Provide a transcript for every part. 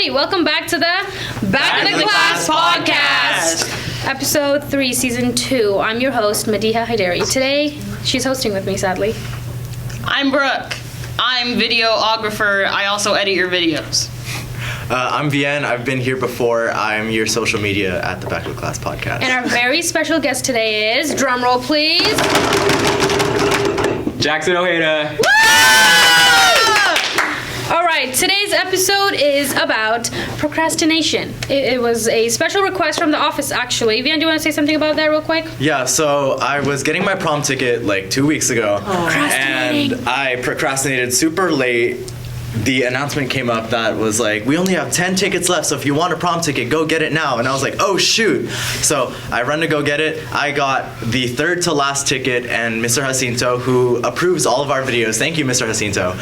Alrighty, welcome back to the Back of the Class podcast. Episode 3, Season 2. I'm your host, Madiha Haidari. Today, she's hosting with me, sadly. I'm Brooke. I'm videographer. I also edit your videos. I'm Vienne. I've been here before. I'm your social media at the Back of the Class podcast. And our very special guest today is, drumroll please, Jackson Ojeda. Alright, today's episode is about procrastination. It was a special request from the office, actually. Vienne, do you want to say something about that real quick? Yeah, so I was getting my prom ticket like 2 weeks ago. And I procrastinated super late. The announcement came up that was like, we only have 10 tickets left, so if you want a prom ticket, go get it now. And I was like, oh shoot. So I run to go get it. I got the third to last ticket, and Mr. Jacinto, who approves all of our videos, thank you, Mr. Jacinto,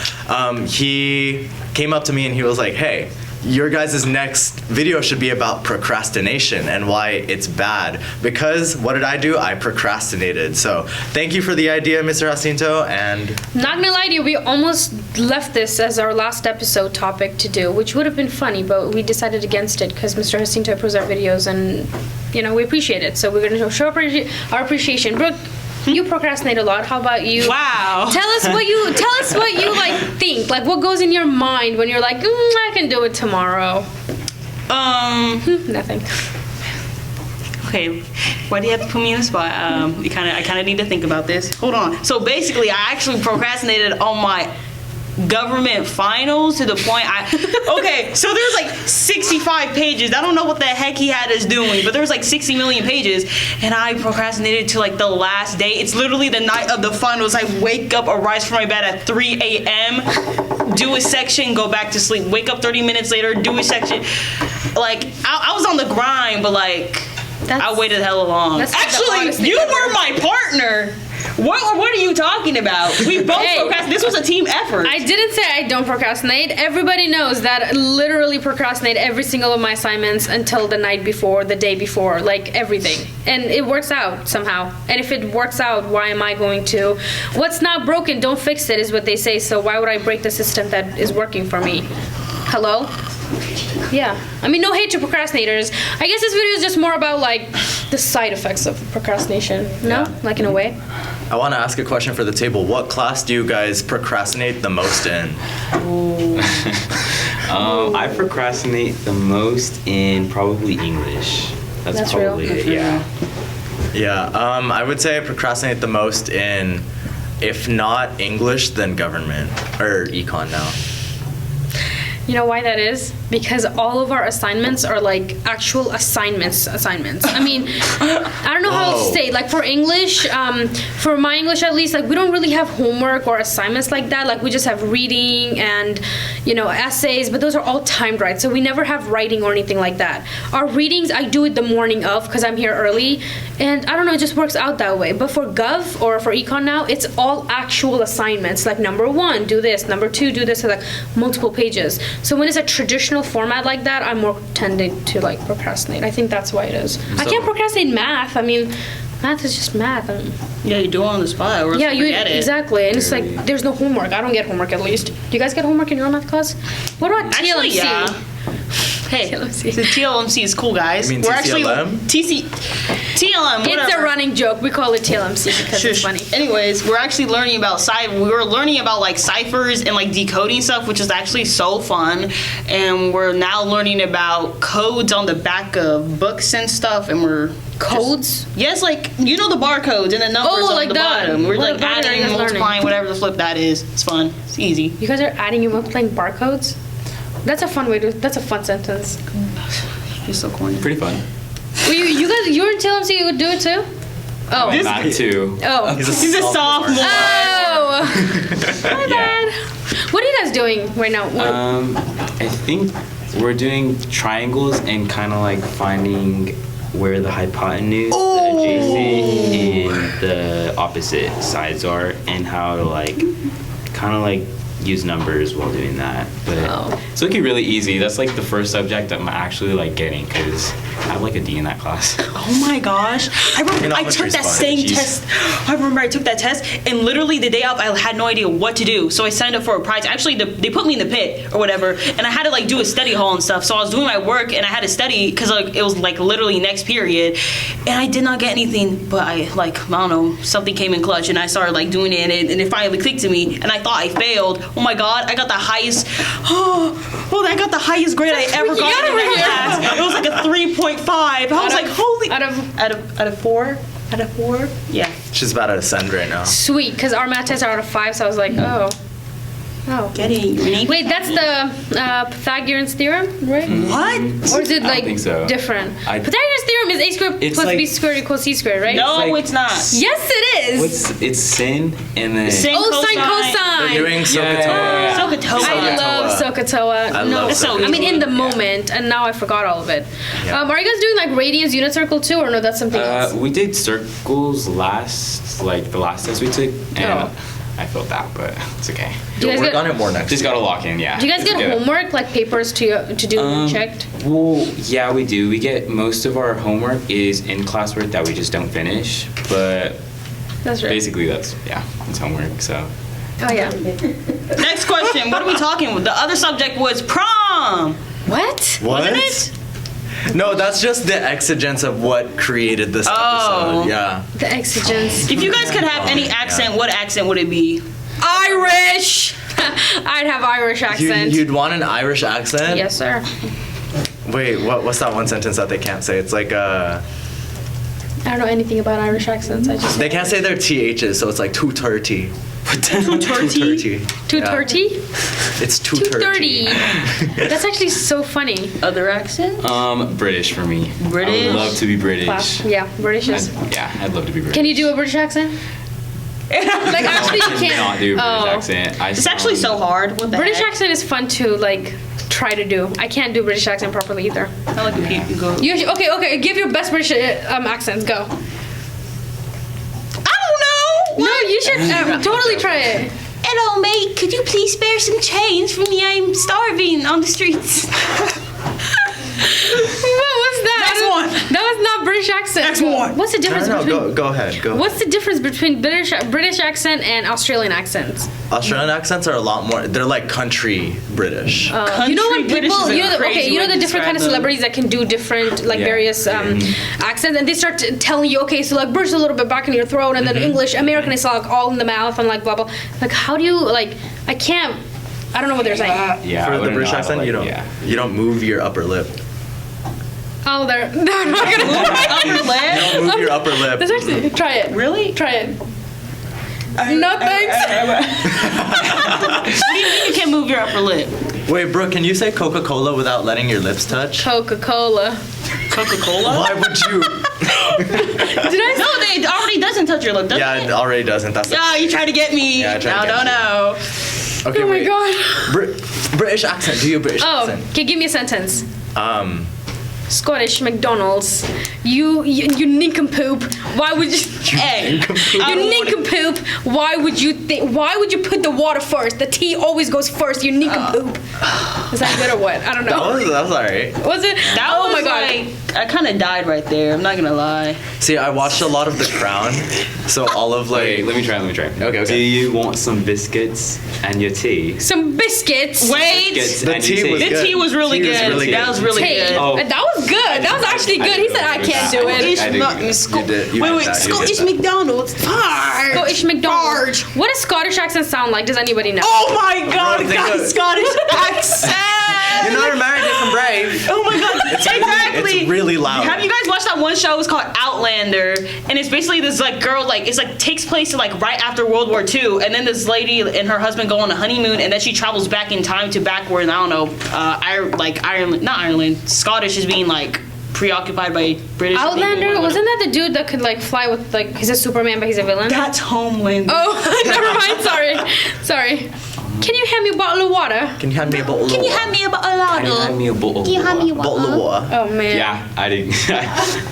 he came up to me and he was like, hey, your guys' next video should be about procrastination and why it's bad. Because what did I do? I procrastinated. So thank you for the idea, Mr. Jacinto. And not gonna lie to you, we almost left this as our last episode topic to do, which would have been funny, but we decided against it because Mr. Jacinto approves our videos and, you know, we appreciate it. So we're gonna show our appreciation. Brooke, you procrastinate a lot. How about you? Wow. Tell us what you like think. Like what goes in your mind when you're like, I can do it tomorrow. Nothing. Okay. Why do you have to put me in the spot? I kind of need to think about this. Hold on. So basically, I actually procrastinated on my government finals to the point so there's like 65 pages. I don't know what the heck he had us doing, but there was like 60 million pages, and I procrastinated to like the last day. It's literally the night of the finals. I wake up, arise from my bed at 3 a.m., do a section, go back to sleep, wake up 30 minutes later, do a section. Like I was on the grind, but like I waited hella long. Actually, you were my partner. What are you talking about? We both procrastinated. This was a team effort. I didn't say I don't procrastinate. Everybody knows that I literally procrastinate every single of my assignments until the night before, the day before, like everything. And it works out somehow. And if it works out, why am I going to? What's not broken, don't fix it, is what they say. So why would I break the system that is working for me? Hello? Yeah. I mean, no hate to procrastinators. I guess this video is just more about, like, the side effects of procrastination. No? Yeah. Like, in a way? I want to ask a question for the table. What class do you guys procrastinate the most in? I procrastinate the most in probably English. That's probably real. it, yeah. Yeah, I would say I procrastinate the most in, if not English, then government, or econ now. You know why that is? Because all of our assignments are like actual assignments. I mean, I don't know how else to say. Like for English, for my English at least, like we don't really have homework or assignments like that. Like we just have reading and, you know, essays, but those are all timed, right? So we never have writing or anything like that. Our readings, I do it the morning of because I'm here early, and I don't know, it just works out that way. But for Gov or for Econ now, it's all actual assignments. Like number 1, do this. Number 2, do this. So like multiple pages. So when it's a traditional format like that, I'm more tending to like procrastinate. I think that's why it is. I can't procrastinate math. I mean, math is just math. Yeah, you do it on the spot, or else you forget it. Exactly. And it's like there's no homework. I don't get homework at least. Do you guys get homework in your math class? What about TLMC? Actually, yeah. Hey, TLMC. The TLMC is cool, guys. You mean We're TCLM? TLM, whatever. It's a running joke. We call it TLMC because it's funny. Anyways, we're actually learning about we were learning about like ciphers and like decoding stuff, which is actually so fun. And we're now learning about codes on the back of books and stuff, and we're codes? Yes, like you know the barcodes and the numbers on the bottom. We're like adding and multiplying, whatever the flip that is. It's fun. It's easy. You guys are adding and multiplying barcodes? That's a fun sentence. You're so corny. Pretty fun. Well, you're in TLMC, you would do it too? Oh. Not too. Oh. He's a sophomore. Oh! My bad. What are you guys doing right now? I think we're doing triangles and kind of like finding where the hypotenuse, the adjacent, and the opposite sides are, and how to like kind of like use numbers while doing that. But Oh. it's looking really easy. That's like the first subject I'm actually like getting because I have like a D in that class. Oh my gosh. I remember I took Geometry's that fun. same Jeez. test. I remember I took that test, and literally the day of, I had no idea what to do. So I signed up for a prize. Actually, they put me in the pit or whatever, and I had to like do a study hall and stuff. So I was doing my work, and I had to study because like it was like literally next period, and I did not get anything. But I don't know, something came in clutch, and I started like doing it, and it finally clicked to me, and I thought I failed. Oh my god, I got the highest. I got the highest grade I ever got in that class. It was like a 3.5. I was like, holy. Out of 4? Out of 4? Yeah. She's about to ascend right now. sweet, because our math tests are out of 5, so I was like, oh. Get it. Wait, that's the Pythagorean's theorem, right? What? Or is it I don't like think so. different? I- Pythagorean's theorem is a squared It's plus b like- squared equals c squared, right? No, like- it's not. Yes, it is. It's sin and then Sin, Oh, sine cosine. cosine. They're doing SOHCAHTOA. Yeah. SOHCAHTOA. I love SOHCAHTOA. I No, love SOHCAHTOA. I mean in the Yeah. moment, and now I forgot all of it. Yeah. Are you guys doing like radians, unit circle too, or no? That's something else. we did circles the last test we took, and Oh. I failed that, but it's okay. Do you You'll guys work get on it more next Just year. gotta lock in, yeah. Do you guys get Just homework like papers to do checked? Well, yeah, we do. We get most of our homework is in classwork that we just don't finish, but That's right. basically it's homework. So Oh yeah. Next question. What are we talking about? The other subject was prom. What? What? Wasn't it? No, that's just the exigence of what created this Oh. episode. Yeah. The exigence. If you guys could have any accent, what accent would it be? Irish. I'd have Irish accent. You'd want an Irish accent? Yes, sir. Wait, what's that one sentence that they can't say? It's like I don't know anything about Irish accents. I just they can't say their THs, so it's like 230. 230? 230. It's 230. 230. That's actually so funny. Other accent? British for me. British? I would love to be British. Class. Yeah, British is. I'd love to be British. Can you do a British accent? Like actually, you can't. Not do a British Oh. accent. It's actually so hard. What the British heck? accent is fun to like try to do. I can't do British accent properly either. I like if you go. Okay. Give your best British accents. Go. I don't know. No, you should totally try it. Hello, mate. Could you please spare some change for me? I'm starving on the streets. What was that? Next one. That was not British accent. Next one. What's the difference No, between? go ahead. Go. What's the difference between British accent and Australian accents? Australian accents are a lot more. They're like country British. You know when Country British people, is a you know, crazy you know way the to different kind of describe them. celebrities that can do different, like Yeah. various accents, and they start telling you, okay, so like British is a little bit back in your throat, and then English, American is like all in the mouth, and like blah blah. Like, how do you like? I can't. I don't know what they're saying. Yeah, I For the wouldn't British know how to, accent, like, you don't move your upper lip. Oh, they're not gonna. Upper lip? Don't move your upper lip. That's actually try it. Really? Try it. No thanks. What do you mean you can't move your upper lip? Wait, Brooke, can you say Coca-Cola without letting your lips touch? Coca-Cola. Coca-Cola? Why would you? Did I? No, it already doesn't touch your lip, does Yeah, it? it already doesn't. That's Oh, you try to get me. Yeah, I tried to get no. okay. Oh my wait. god. British accent. Do your British Oh, accent. okay. Give me a sentence. Scottish McDonald's. You nincompoop. Why would you? Hey, You nincompoop. Why would you think? Why would you put the water first? The tea always goes first. You nincompoop. Is that good or what? I don't know. That was alright. Was it? that oh was my god. like, I kind of died right there. I'm not gonna lie. See, I watched a lot of The Crown, so all of like. Wait, let me try. Okay. Do you want some biscuits and your tea? Some biscuits. Wait, Biscuits The and tea your was the good. tea was really Tea was good. really That good. was really Hey, good. Oh. that was good. That was actually good. He said I can't do it. Scottish I did Mc- good. Sco- You did- you wait, did wait, that, you did Scottish that. McDonald's. Fart. Scottish McDonald's. What does Scottish accent sound like? Does anybody know? Oh my god, Bro, think got of- Scottish accent. You're not married from Brave. Oh my god, exactly. It's really loud. Have you guys watched that one show? It's called Outlander, and it's basically this like girl, like it's like takes place like right after World War II, and then this lady and her husband go on a honeymoon, and then she travels back in time to back where, I don't know, Ireland, not Ireland, Scottish is being like preoccupied by British people. Outlander, wasn't that the dude that could like fly with like he's a Superman but he's a villain? That's Homeland. Oh, never mind. Sorry. Can you hand me a bottle of water? Can you hand me a bottle of water? Can you hand me a bottle? Can you hand me a bottle of water? Bottle of water. Oh man. Yeah, I did.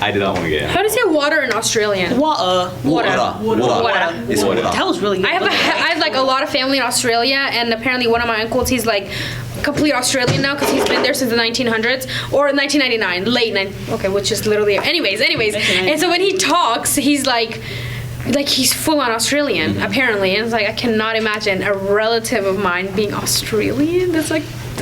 I did not want to get it. How do you say water in Australian? Water. Water. Water. It's water. That was really good. I have like a lot of family in Australia, and apparently one of my uncles, he's like complete Australian now because he's been there since the 1900s or 1999, which is literally. Anyways. And so when he talks, he's like he's full on Australian apparently, and it's like I cannot imagine a relative of mine being Australian. That's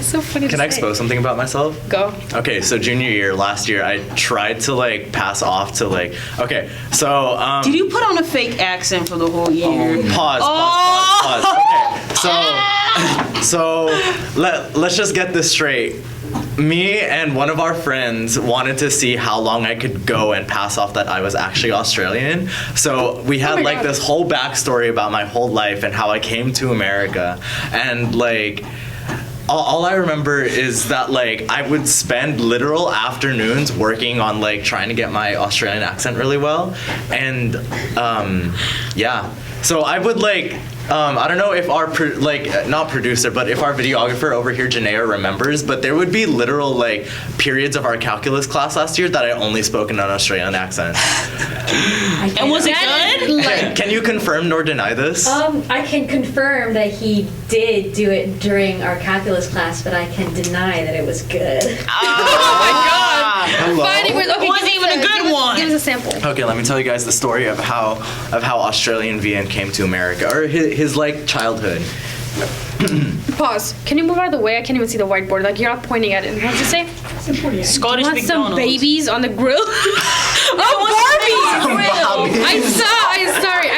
so funny. Can I expose something about myself? Go. Okay, so junior year last year, I tried to like pass off to like. Okay, so Did you put on a fake accent for the whole year? Pause. Okay, so let's just get this straight. Me and one of our friends wanted to see how long I could go and pass off that I was actually Australian. So we had like this whole backstory about my whole life and how I came to America, and like. All I remember is that like I would spend literal afternoons working on like trying to get my Australian accent really well, and yeah. So I would like I don't know if our not producer, but if our videographer over here, Janaea, remembers, but there would be literal like periods of our calculus class last year that I only spoke in an Australian accent. And was it good? Can you confirm nor deny this? I can confirm that he did do it during our calculus class, but I can deny that it was good. Oh my god! Hello? Fighting words. Okay, It wasn't even a good one. Give us a sample. Okay, let me tell you guys the story of how Australian Vian came to America, or his like childhood. Pause. Can you move out of the way? I can't even see the whiteboard. Like you're not pointing at it. What did you say? Scottish Want some McDonald's. babies on the grill? I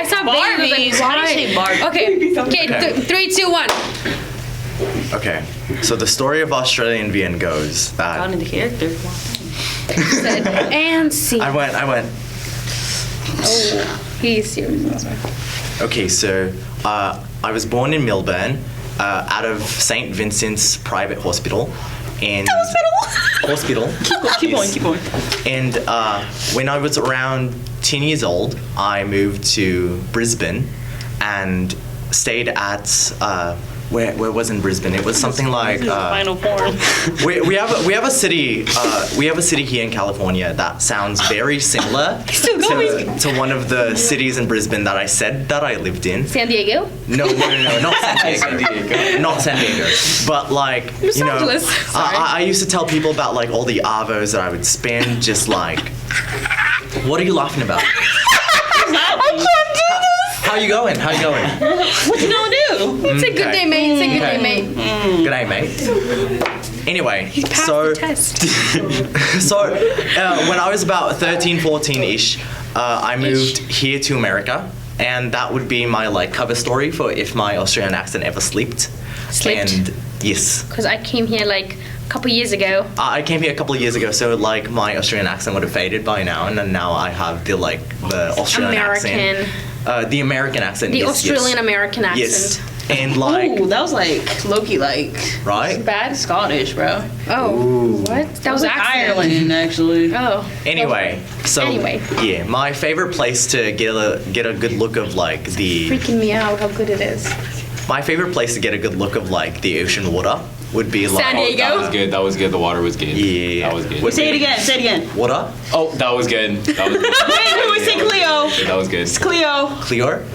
saw babies. Barbies. How do you say Barbie? Okay, 3, 2, 1. Okay, so the story of Australian Vian goes Got that into character. Said, and see. I went. Oh, he's serious. Okay, so I was born in Melbourne, out of St. Vincent's Private Hospital, and hospital. Keep going. And when I was around 10 years old, I moved to Brisbane and stayed at where was in Brisbane? It was something like Final form. we have a city here in California that sounds very similar to one of the cities in Brisbane that I said that I lived in. San Diego? No, not San Diego. Not San Diego. But like, Los you know, Angeles. Sorry. I used to tell people about like all the avos that I would spend just like. What are you laughing about? I can't do this. How you going? What you gonna do? It's a good day, mate. It's a good day, mate. Good day, mate. Anyway, Passed so the test. so when I was about 13, 14-ish, I moved here to America, and that would be my like cover story for if my Australian accent ever slipped. Slipped? And yes. Because I came here like a couple years ago. I came here a couple of years ago, so like my Australian accent would have faded by now, and then now I have the Australian accent. The American accent. The yes, Australian yes. American accent. Yes. And like Ooh, that was like Loki, like right? Bad? Scottish, bro. Oh, what? That was like accent. Ireland, actually. Oh. Anyway, so Anyway. yeah, my favorite place to get a good look of like the Freaking me out how good it is. my favorite place to get a good look of like the ocean water would be like San Diego? That was good. The water was good. Yeah. That was good. Would Say it be- again. Water? Oh, that was good. That was good. Wait, say Cleo. That was good. It's Cleo. Clear?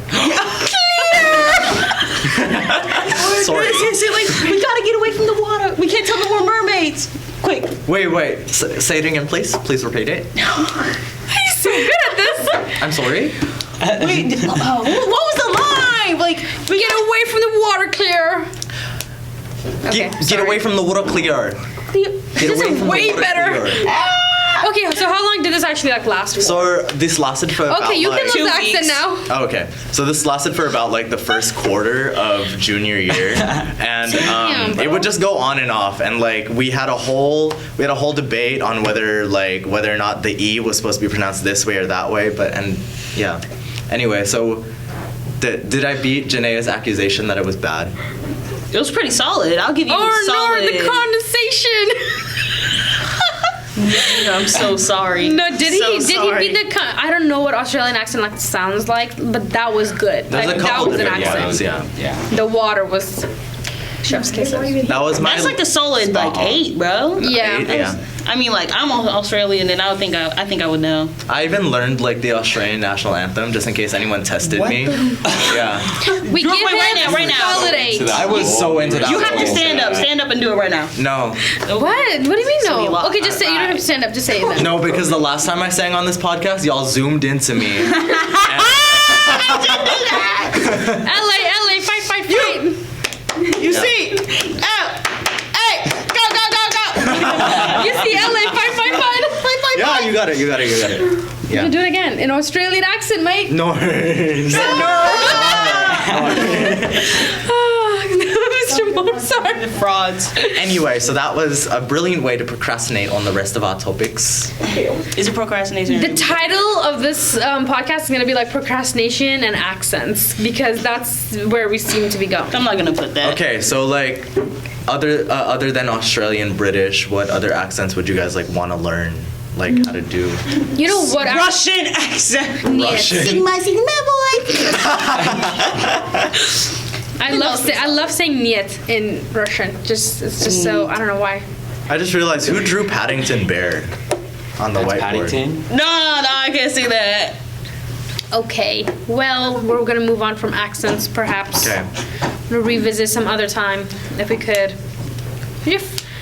Sorry. Say like, we gotta get away from the water. We can't tell them we're mermaids. Quick. Wait. Say it again, please. Please repeat it. He's so good at this. I'm sorry. Wait. What was the line? Like, we Get away from the water, Clear. Okay, Get away from the water, Clear. Get This away is from way the water, better. Clear. Okay, so how long did this actually like last for? So this lasted for about Okay, you like, can lose 2 the accent weeks. now. Oh, okay. So this lasted for about like the first quarter of junior year, and Damn, it would just go on and off. And like we had a whole debate on whether or not the E was supposed to be pronounced this way or that way. Yeah. Anyway, so did I beat Janaea's accusation that it was bad? It was pretty solid. I'll give you Oh solid. no, the condensation. I'm so sorry. No, did So he sorry. beat the I don't know what Australian accent like sounds like, but that was good. There's Like a that couple was an different accent. ones, yeah. Yeah. The water was Chef's kisses. That was my. That's like a solid like 8, bro. Yeah. Yeah. I mean, like I'm Australian, and I think I would know. I even learned like the Australian national anthem just in case anyone tested me. Yeah. We give him right now. solid 8. I was so into that. You have to stand up and do it right now. No. What? What do you mean So we no? lost. Okay, just say. You don't have to stand up. Just say it then. No, because the last time I sang on this podcast, y'all zoomed into me. LA, fight. You see? Hey, go. You see LA, fight. Yeah, you got it. You Yeah. can do it again in Australian accent, mate. No. Mr. Mozart. frauds. Anyway, so that was a brilliant way to procrastinate on the rest of our topics. Is it procrastination? The title of this podcast is going to be like procrastination and accents because that's where we seem to be going. I'm not gonna put that. Okay, so like other than Australian, British, what other accents would you guys like want to learn? Like how to do? You know what? Russian accent. Russian. Sigma boy. I love saying "niet" in Russian. It's just so I don't know why. I just realized who drew Paddington Bear on the whiteboard. Paddington. No, I can't see that. Okay, well we're gonna move on from accents, perhaps. Okay. We'll revisit some other time if we could.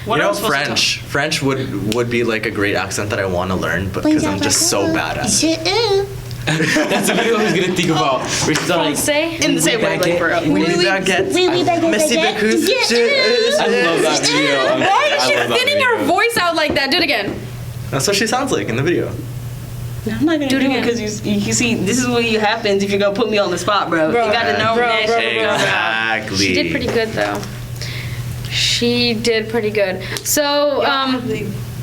What you am I know, supposed to French. French would be like a great accent that I want to learn, but because I'm just so bad at it. That's the video I was gonna think about. We're still like, Say. In the same way, like for real. Oui, baguette. Merci beaucoup. I love that video. Why is she thinning her voice out like that? Do it again. That's what she sounds like in the video. I'm not gonna do it again. because you see, this is what happens if you're gonna put me on the spot, bro. You gotta know that shit. Exactly. She did pretty good though. She did pretty good. So,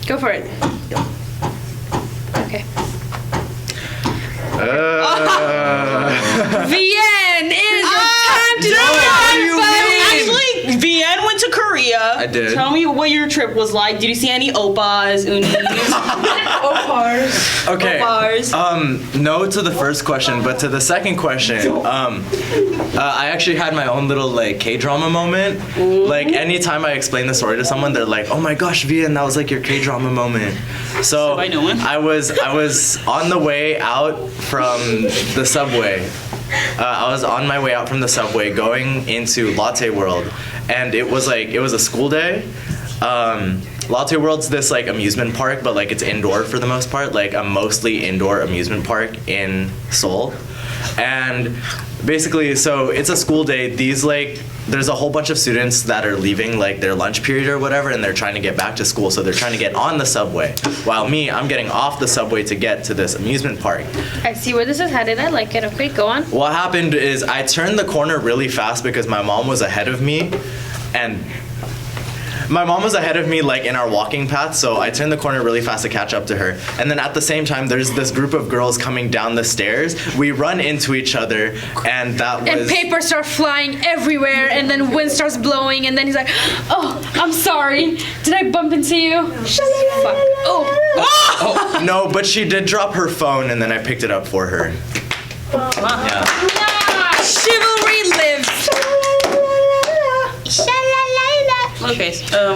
go for it. Okay. Vienne, it is your time to Actually, Vienne went to Korea. I did. Tell me what your trip was like. Did you see any oppas, unis? Opars. Okay. Opars. No to the first question, but to the second question, I actually had my own little like K-drama moment. Like anytime I explain the story to someone, they're like, "Oh my gosh, Vian, that was like your K-drama moment." So I know one. I was on the way out from the subway. I was on my way out from the subway going into Latte World, and it was a school day. Latte World's this like amusement park, but like it's indoor for the most part, like a mostly indoor amusement park in Seoul. And basically, so it's a school day. There's a whole bunch of students that are leaving like their lunch period or whatever, and they're trying to get back to school, so they're trying to get on the subway. While I'm getting off the subway to get to this amusement park. I see where this is headed. I like it. Okay, go on. What happened is I turned the corner really fast because my mom was ahead of me, and my mom was ahead of me like in our walking path, so I turned the corner really fast to catch up to her. And then at the same time, there's this group of girls coming down the stairs. We run into each other, and that was... And papers start flying everywhere, and then wind starts blowing, and then he's like, "Oh, I'm sorry. Did I bump into you?" Fuck. Oh. No, but she did drop her phone, and then I picked it up for her. Yeah. Chivalry lives. Okay.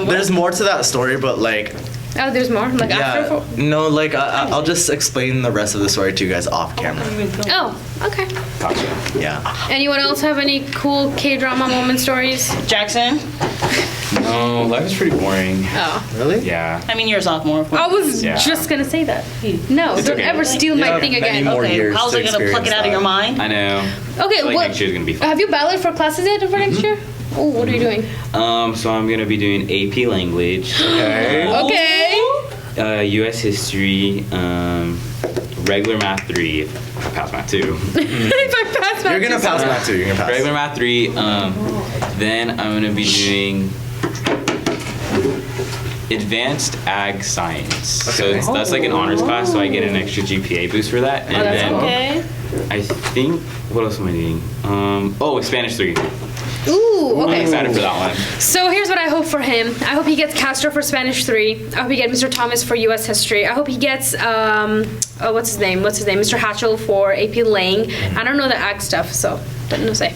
There's more to that story, but like... Oh, there's more? Like after? No, like I'll just explain the rest of the story to you guys off camera. Oh, okay. Gotcha. Yeah. Anyone else have any cool K-drama moment stories? Jackson. No, life is pretty boring. Oh. Really? Yeah. I mean, you're a sophomore. Of course. I was Yeah. just gonna say that. No, don't okay. ever steal my thing many again. more Okay, years how's to it gonna pluck it experience out of your that. mind? I know. Okay, Like what? next year's gonna be fun. Have you ballet for classes yet for next year? Oh, what are you doing? So I'm gonna be doing AP language, Okay. Okay. US history, regular math 3. If I pass math 2. If I pass You're gonna pass math too. You're gonna pass. Regular math 3. Then I'm gonna be doing advanced ag science. So Okay. that's like an honors class, so I get an extra GPA boost for that. And that's then Okay. I think, what else am I doing? Spanish 3. Ooh, I'm okay. excited for that one. So here's what I hope for him. I hope he gets Castro for Spanish 3. I hope he gets Mr. Thomas for US history. I hope he gets what's his name? Mr. Hatchell for AP Lang. I don't know the ag stuff, so don't know say.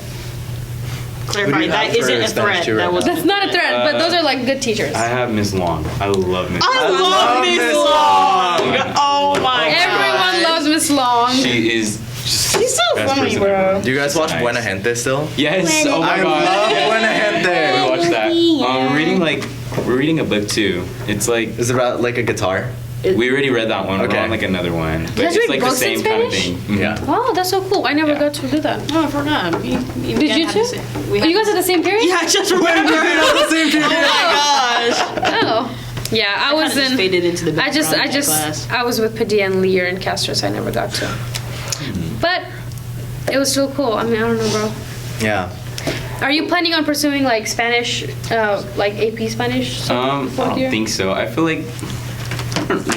clarify, you have that isn't for a Spanish threat. tutor? That was That's not a threat, but those are like good teachers. I have Miss Long. I love Miss Long. I love Miss Long. Oh my Everyone god. loves Miss Long. She is just She's so best funny, person bro. ever. Do you guys watch Nice. Buena Gente still? Yes. Oh my I god. love Yes. Buena Gente. We watched that. We're reading a book too. It's like Is it about like a guitar? we already read that one. Okay. We're on like another one. But guys it's read like the books in same kind of Spanish? thing. Mhm. Yeah. Wow, that's so cool. I never Yeah. got to do that. Oh, I forgot. Did you too? Oh, you guys at the same period? Yeah, I just remembered. the same period. Oh my gosh. Oh. Yeah, I was kinda just in. faded into the I just, background of class. I was with Padilla and Lear and Castro, so I never got to. But it was still cool. I mean, I don't know, bro. Yeah. Are you planning on pursuing like Spanish, like AP Spanish? I fourth don't year? think so. I feel like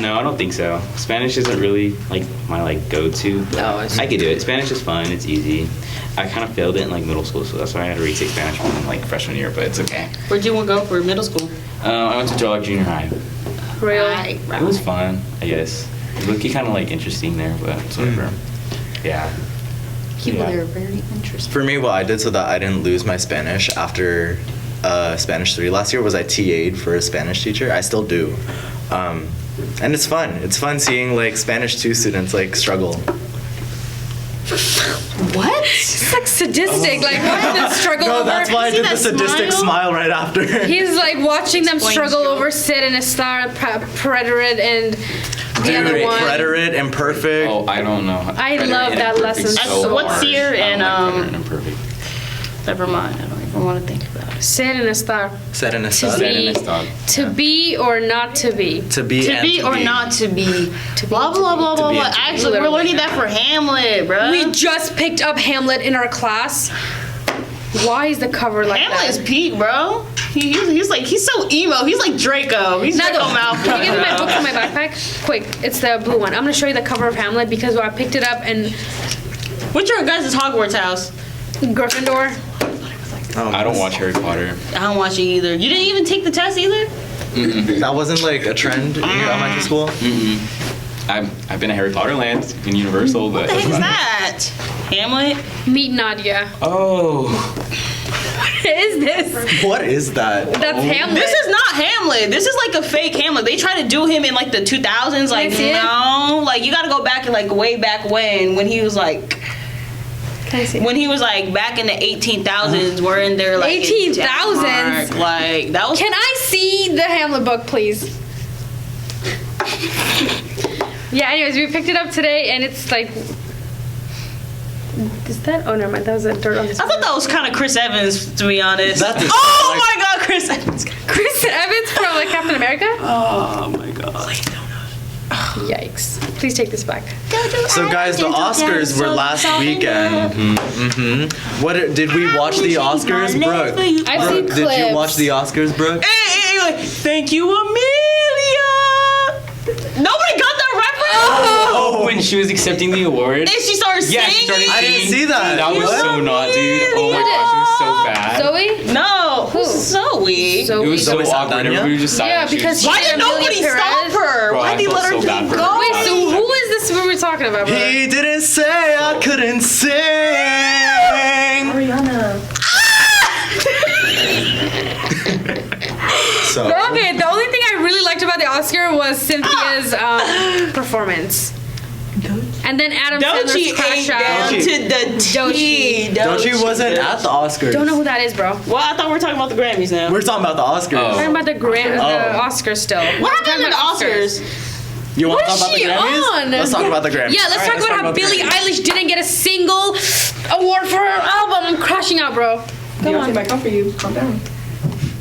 no, I don't think so. Spanish isn't really like my like go-to. But Oh, I see. I could do it. Spanish is fun. It's easy. I kind of failed it in like middle school, so that's why I had to retake Spanish from like freshman year. But it's okay. Where'd you go for middle school? I went to Turlock Junior High. Really? It was fun, I guess. It looked kind of like interesting there, but it's whatever. Yeah. People Yeah. there are very interesting. For me, what I did so that I didn't lose my Spanish after Spanish 3 last year was I TA'd for a Spanish teacher. I still do. And it's fun. It's fun seeing like Spanish 2 students like struggle. What? It's like sadistic, like watching them struggle No, over. that's why I See did the that sadistic smile? smile right after. He's like watching them Explain struggle stroke. over Sid and Estar, Preterite, and the other one. Preterite, imperfect. Oh, I don't know. I Predator love and that Imperfect lesson so so What's hard. here I don't and, like Predator and Imperfect. Never mind. I don't even want to think about it. Sid and Estar. Set in a To stud. Set in be, a stud. to be or not to be. To be To and be or be. not to be. To be, Blah, to blah, be, blah, to blah, be blah. and to be. Actually, we're learning that for Hamlet, bro. We just picked up Hamlet in our class. Why is the cover like Hamlet that? is peak, bro. He's so emo. He's like Draco. He's Now, Draco can you give me my Malfoy. book from my backpack? Quick, it's the blue one. I'm gonna show you the cover of Hamlet because I picked it up in What's your guys' Hogwarts house? Gryffindor. Oh, I don't watch Harry Potter. I don't watch it either. You didn't even take the test either? That wasn't like a trend in your elementary school. I've been at Harry Potter Land in Universal, but What the heck is that? Hamlet? Meet Nadia. oh, What is this? What is that? That's Hamlet. This is not Hamlet. This is like a fake Hamlet. They tried to do him in like the 2000s. Like, see it? no. Like, you gotta go back and like way back when he was like. Can I see? When he was like back in the 18,000s, we're in there like in 18,000s? Denmark. Like that was. Can I see the Hamlet book, please? Yeah, anyways, we picked it up today and it's like. Is that? Oh, never mind. That was a dirt on this. I thought that was kind of Chris Evans, to be honest. That is oh like- my God, Chris Evans! Chris Evans from like Captain America? Oh my God! Yikes. Please take this back. So guys, the Oscars were last weekend. What did we watch the Oscars, Brooke? I've seen Brooke, did you clips. watch the Oscars, Brooke? Hey, like, thank you, Amelia. Nobody got that reference. oh, when she was accepting the award. And she started singing. Yeah, she started I singing. didn't see that. That was What? so not, dude. Oh my Who did? gosh, it was so bad. Zoe? No, Who? Zoe. Zoe. It was so Zoe awkward. Saldana? Everybody was just silent. Yeah, She was- because Why she- did nobody Amelia stop Perez? her? Bro, Why I did they felt let her so bad just for her. go? Wait, so who is this we were talking about, brother? He didn't say I couldn't sing. Ariana. So Okay, the only thing I really liked about the Oscar was Cynthia's performance. And then Adam Sandler's Doechii crash ain't down out. Doechii. to the T. Doechii wasn't at the Oscars. Don't know who that is, bro. Well, I thought we were talking about the Grammys now. We're talking about the Oscars. Oh. Talking about the Oscars still. What happened in the Oscars? You want What to talk is about the she Grammys? on? Let's talk about the Grammys. Yeah, let's All talk right, about how the Billie Grammys. Eilish didn't get a single award for her album. I'm crashing out, bro. Come on. back up for you. Calm down.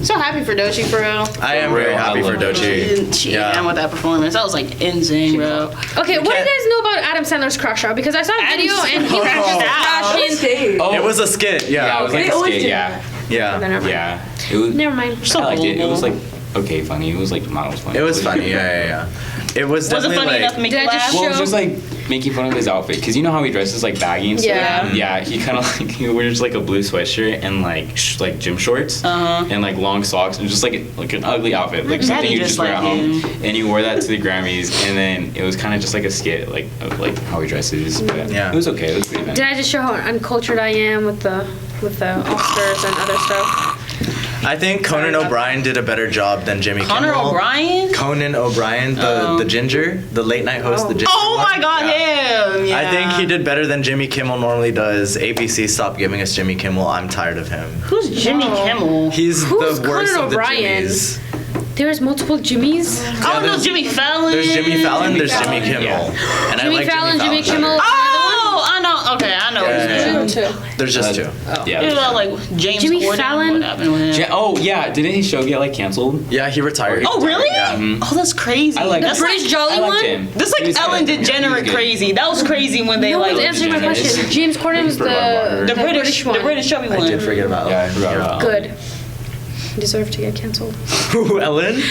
So happy for Doechii, for real. I am very happy for Doechii. She down with that performance. That was like insane, bro. Okay, what do you can't- guys know about Adam Sandler's crash out? Because I saw a Adam video and he was Sandler just crashed crashing. Oh, It was a skit, yeah, it was like They a always skit, do yeah. yeah. Never mind. Yeah. It was, Never mind. So I liked it. It was gullible. like, okay, funny. It was like, not as funny. It was funny, yeah. It was Was it definitely funny enough to like, make you Did I just laugh? Well, it was show- just like making fun of his outfit, because you know how he dresses like baggy and stuff. Yeah. Yeah, he kind of like he wears like a blue sweatshirt and like like gym shorts and like long socks and just like an ugly outfit, like something daddy you just just wear at like home. him. And he wore that to the Grammys, and then it was kind of just like a skit, like of like how he dresses. But Yeah. it was okay. It was pretty funny. Did I just show how uncultured I am with the with the Oscars and other stuff. I think Conan O'Brien did a better job than Jimmy Connor Kimmel. O'Brien? Conan O'Brien, the ginger, the late night host, the ginger. Oh one. my god, him! Yeah. I think he did better than Jimmy Kimmel normally does. ABC, stop giving us Jimmy Kimmel. I'm tired of him. Who's Jimmy Kimmel? He's Who's the worst Conan of the O'Brien? Jimmys. There's multiple Jimmys. Oh no, Jimmy Fallon. There's Jimmy Fallon, there's Jimmy Kimmel. Yeah. And Jimmy I like Fallon, Jimmy Jimmy Kimmel. Fallon Oh, I know. Okay, I know. Yeah. His name. There's just two. Yeah. It was about like James Jimmy Corden. Fallon? What happened with him? Oh yeah, didn't his show get like canceled? Yeah, he retired. Oh really? Yeah. Oh, that's crazy. I like that's The British Jolly I liked one? him. That's He was like Ellen good. Yeah, he was DeGenerate good. crazy. That was crazy when they No like one's answering my DeGeneres. question. James Corden was the British one. the British chubby one. I did forget about Yeah, I forgot about Good. Deserve to get canceled. Who, Ellen?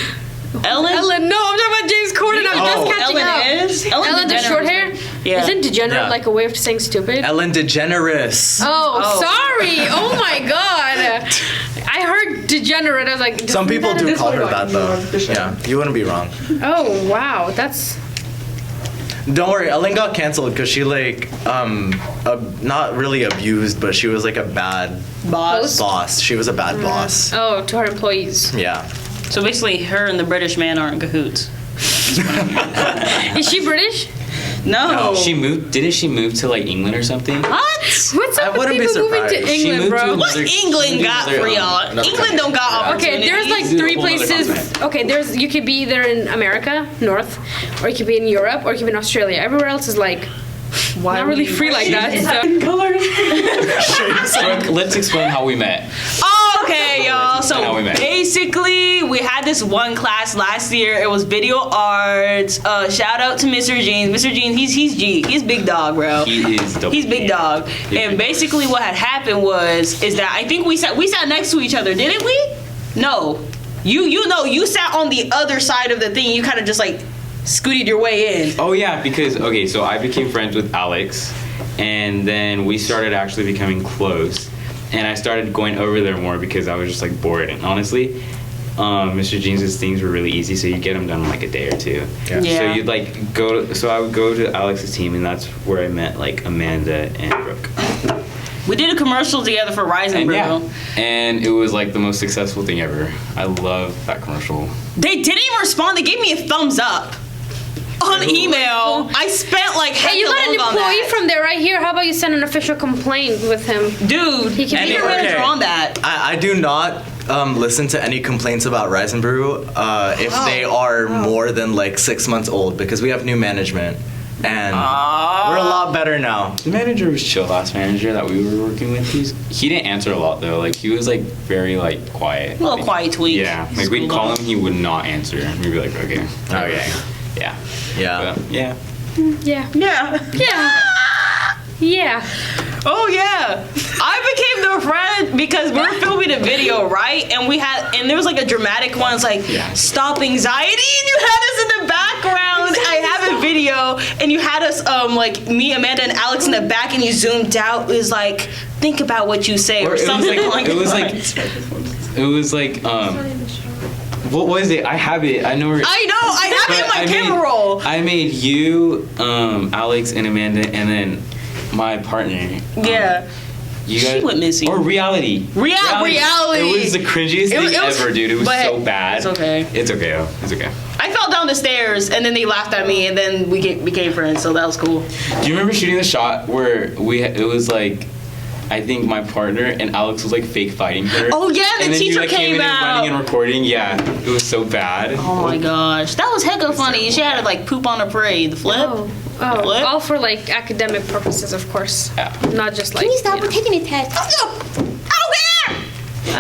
Ellen. Ellen, no, I'm talking about James Corden. I'm Oh. just catching Ellen up. is Ellen, the DeGeneres. short hair? Yeah. Isn't degenerate Yeah. like a way of saying stupid? Ellen DeGeneres. Oh, sorry. Oh my god. I heard degenerate. I was like, Some people do this call one her like- that though. Yeah, you wouldn't be wrong. Oh wow, that's Don't worry, Ellen got canceled because she like not really abused, but she was like a bad boss. She was a bad boss. oh to her employees. Yeah. So basically, her and the British man are in cahoots. Is she British? No. She moved. Didn't she move to like England or something? What? What's I up with wouldn't be people moving to surprised. She England, moved to bro? another- What England got for y'all? Another England don't got country. opportunities. Okay, there's like This is a three whole other places. continent. Okay, there's you could be either in America, North, or you could be in Europe, or you could be in Australia. Everywhere else is like not really free like that. So let's explain how we met. Oh, okay, y'all. How So we met. basically, we had this one class last year. It was video arts. Shout out to Mr. Jeans. Mr. Jeans, he's G. He's big dog, bro. He is dope. He's big dog. And basically, what had happened is that I think we sat next to each other, didn't we? No. You sat on the other side of the thing. You kind of just like scooted your way in. Oh yeah, because okay, so I became friends with Alex, and then we started actually becoming close, and I started going over there more because I was just like bored. And honestly, Mr. Jeans' things were really easy, so you get them done in like a day or two. Yeah. Yeah. So you'd like go. So I would go to Alex's team, and that's where I met like Amanda and Brooke. We did a commercial together for Rising, And bro. yeah, and it was like the most successful thing ever. I love that commercial. They didn't even respond. They gave me a thumbs up on email. I spent like Hey, you got an hecka long on employee that. from there right here. How about you send an official complaint with him? Dude, He can and be your a manager okay. on that. I do not listen to any complaints about Rise and Brew if they are more than like 6 months old because we have new management and we're a lot better now. The manager was chill. Last manager that we were working with, he didn't answer a lot though. Like he was like very like quiet. A little quiet tweak. Yeah, like we'd call him, he would not answer. We'd be like, okay, Okay. yeah, Yeah. But, yeah. Yeah. Yeah. Yeah. Yeah. Oh yeah. I became their friend because we were filming a video, right? And there was like a dramatic one. It's like stop anxiety, and you had us in the background. I have a video, and you had us like me, Amanda, and Alex in the back, and you zoomed out. It was like think about what you say or, Or it was something like, like it was that. like, it was like, what was it? I have it. I know. I know. I have it in my But camera roll. I made you, Alex, and Amanda, and then my partner. Yeah. You She guys, went missing. Or reality. Reality. It was the cringiest It was- thing it was- ever, dude. It was but so bad. it's okay. It's okay. Though. It's okay. I fell down the stairs, and then they laughed at me, and then we became friends. So that was cool. Do you remember shooting the shot where it was like, I think my partner and Alex was like fake fighting her. Oh, yeah, the and then teacher you, like, came in out. running and recording. Yeah, it was so bad. Oh my gosh, that was hecka funny. She had to like poop on a parade. The flip. Oh. Oh, What? all for like academic purposes, of course. Yeah. Not just like. you know. taking a test?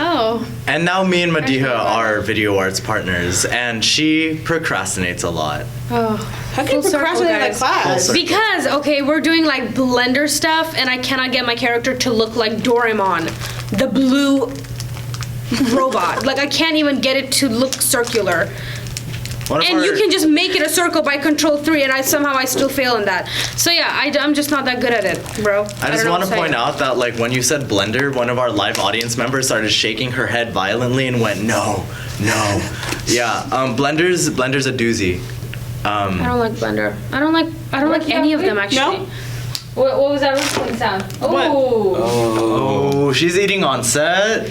Oh. And now me and Madiha are video arts partners and she procrastinates a lot. Oh. How can you Full circle, procrastinate in a guys. Full class? circle. Because okay, we're doing like Blender stuff, and I cannot get my character to look like Doraemon, the blue robot. Like I can't even get it to look circular. One of And our- you can just make it a circle by Control 3, and I still fail in that. So yeah, I'm just not that good at it, bro. I just want to point out that like when you said Blender, one of our live audience members started shaking her head violently and went, no. Yeah, Blender's a doozy. I don't like Blender. I don't like any of them actually. No? What was that rustling sound? Oh. Oh, she's eating on set.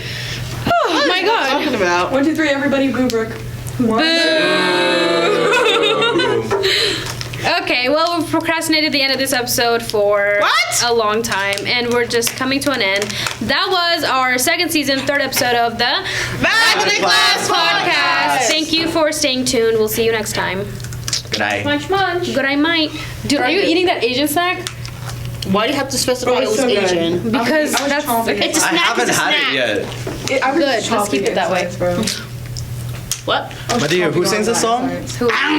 Oh my god. Talking about. 1, 2, 3, everybody boo Brooke. Okay, well, we've procrastinated the end of this episode for a long time, and we're just coming to an end. That was our second season, third episode of the Back to the Class podcast. Thank you for staying tuned. We'll see you next time. Good night. Munch, munch. Good, I might. Dude, are you eating that Asian snack? Why do you have to specify Oh, it it's was so good. Asian? Because I was that's chomping. It's a I snack. haven't it's a had snack. it yet. I was Good, let's chomping keep it that way. insides, bro. What? Madea, who sings this song? Who?